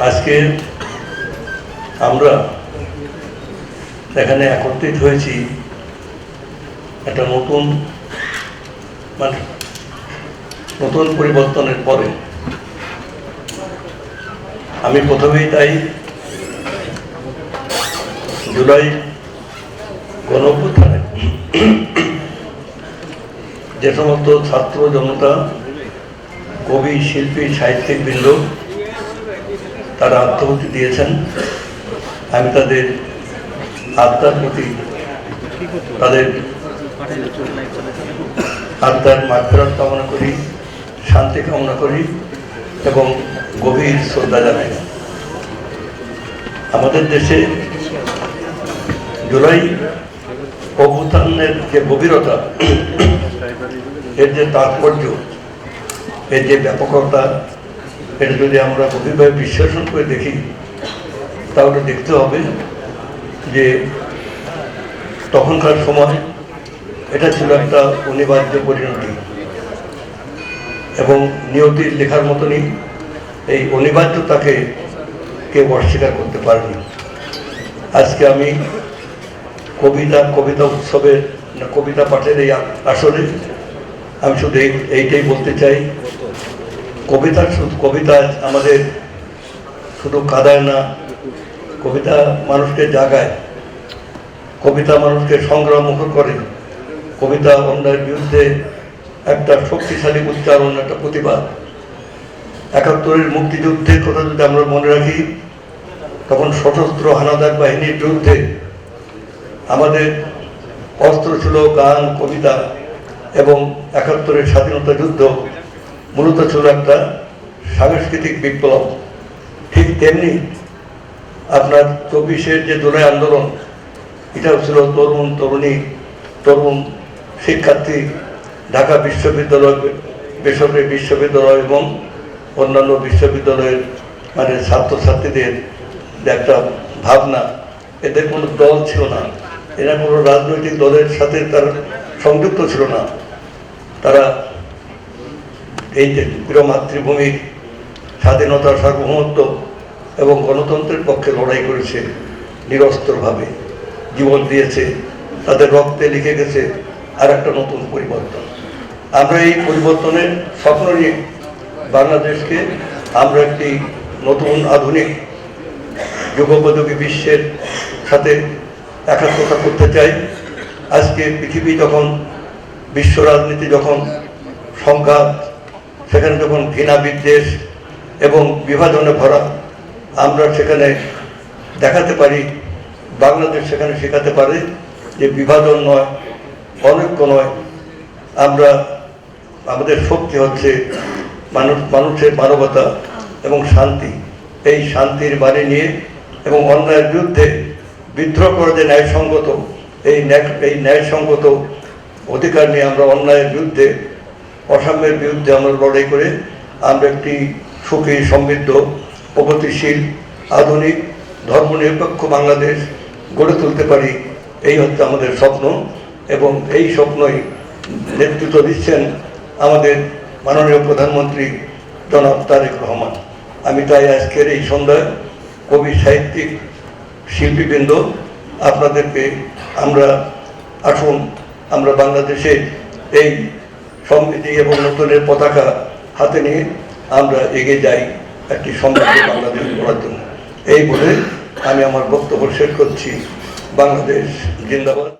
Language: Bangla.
আজকে আমরা এখানে একত্রিত হয়েছি একটা নতুন পরিবর্তনের পরে। আমি প্রথমেই তাই জুলাই গণঅভ্যুত্থানে যে সমস্ত ছাত্র জনতা, কবি, শিল্পী, সাহিত্যিকবৃন্দ তারা আত্মহতি দিয়েছেন, আমি তাদের আত্মার প্রতি, তাদের আত্মার মাগফিরাত কামনা করি, শান্তি কামনা করি এবং গভীর শ্রদ্ধা জানাই। আমাদের দেশে জুলাই অভ্যুত্থানের যে গভীরতা, এর যে তাৎপর্য, এর যে ব্যাপকতা, এটা যদি আমরা গভীরভাবে বিশ্লেষণ করে দেখি তাহলে দেখতে হবে যে তখনকার সময় এটা ছিল একটা অনিবার্য পরিণতি এবং নিয়তির লেখার মতনই এই অনিবার্যতাকে কেউ অস্বীকার করতে পারেনি। আজকে আমি কবিতা উৎসবের কবিতা পাঠের এই আসরে আমি শুধু এইটাই বলতে চাই, কবিতা আমাদের শুধু কাঁদায় না, কবিতা মানুষকে জাগায়, কবিতা মানুষকে সংগ্রামমুখর করে, কবিতা অন্যায়ের বিরুদ্ধে একটা শক্তিশালী উচ্চারণ, একটা প্রতিবাদ। ৭১-এর মুক্তিযুদ্ধের কথা যদি আমরা মনে রাখি, তখন সশস্ত্র হানাদার বাহিনীর বিরুদ্ধে আমাদের অস্ত্র ছিল গান, কবিতা এবং ৭১-এর স্বাধীনতা যুদ্ধ মূলত ছিল একটা সাংস্কৃতিক বিপ্লব। ঠিক তেমনি আপনার ২৪-এর যে জুলাই আন্দোলন, এটাও ছিল তরুণ তরুণী, তরুণ শিক্ষার্থী, ঢাকা বিশ্ববিদ্যালয়, বেসরকারি বিশ্ববিদ্যালয় এবং অন্যান্য বিশ্ববিদ্যালয়ের ছাত্রছাত্রীদের যে একটা ভাবনা। এদের কোনো দল ছিল না, এরা কোনো রাজনৈতিক দলের সাথে তারা সংযুক্ত ছিল না। তারা এই যে প্রিয় মাতৃভূমির স্বাধীনতা, সার্বভৌমত্ব এবং গণতন্ত্রের পক্ষে লড়াই করেছে, নিরস্ত্রভাবে জীবন দিয়েছে, তাদের রক্তে লিখে গেছে আর একটা নতুন পরিবর্তন। আমরা এই পরিবর্তনের স্বপ্ন নিয়ে বাংলাদেশকে আমরা একটি নতুন আধুনিক যুগোপযোগী বিশ্বের সাথে একাত্মতা করতে চাই। আজকে পৃথিবী যখন, বিশ্ব রাজনীতি যখন সংঘাত, সেখানে যখন ঘৃণা, বিদ্বেষ এবং বিভাজনে ভরা, আমরা সেখানে দেখাতে পারি, বাংলাদেশ সেখানে শেখাতে পারে যে বিভাজন নয়, অনৈক্য নয়, আমরা আমাদের শক্তি হচ্ছে মানুষের মানবতা এবং শান্তি। এই শান্তির বাণী নিয়ে এবং অন্যায়ের বিরুদ্ধে বিদ্রোহ করা যে ন্যায়সঙ্গত, এই ন্যায়সঙ্গত অধিকার নিয়ে আমরা অন্যায়ের বিরুদ্ধে, অসাম্যের বিরুদ্ধে আমরা লড়াই করে আমরা একটি সুখী, সমৃদ্ধ, প্রগতিশীল, আধুনিক, ধর্মনিরপেক্ষ বাংলাদেশ গড়ে তুলতে পারি। এই হচ্ছে আমাদের স্বপ্ন এবং এই স্বপ্নই নেতৃত্ব দিচ্ছেন আমাদের মাননীয় প্রধানমন্ত্রী জনাব তারেক রহমান। আমি তাই আজকের এই সন্ধ্যায় কবি, সাহিত্যিক, শিল্পীবৃন্দ আপনাদেরকে আসুন আমরা বাংলাদেশে এই সমৃদ্ধি এবং নতুনের পতাকা হাতে নিয়ে আমরা এগিয়ে যাই একটি সমৃদ্ধ বাংলাদেশ গড়ার জন্য। এই বলে আমি আমার বক্তব্য শেষ করছি। বাংলাদেশ জিন্দাবাদ।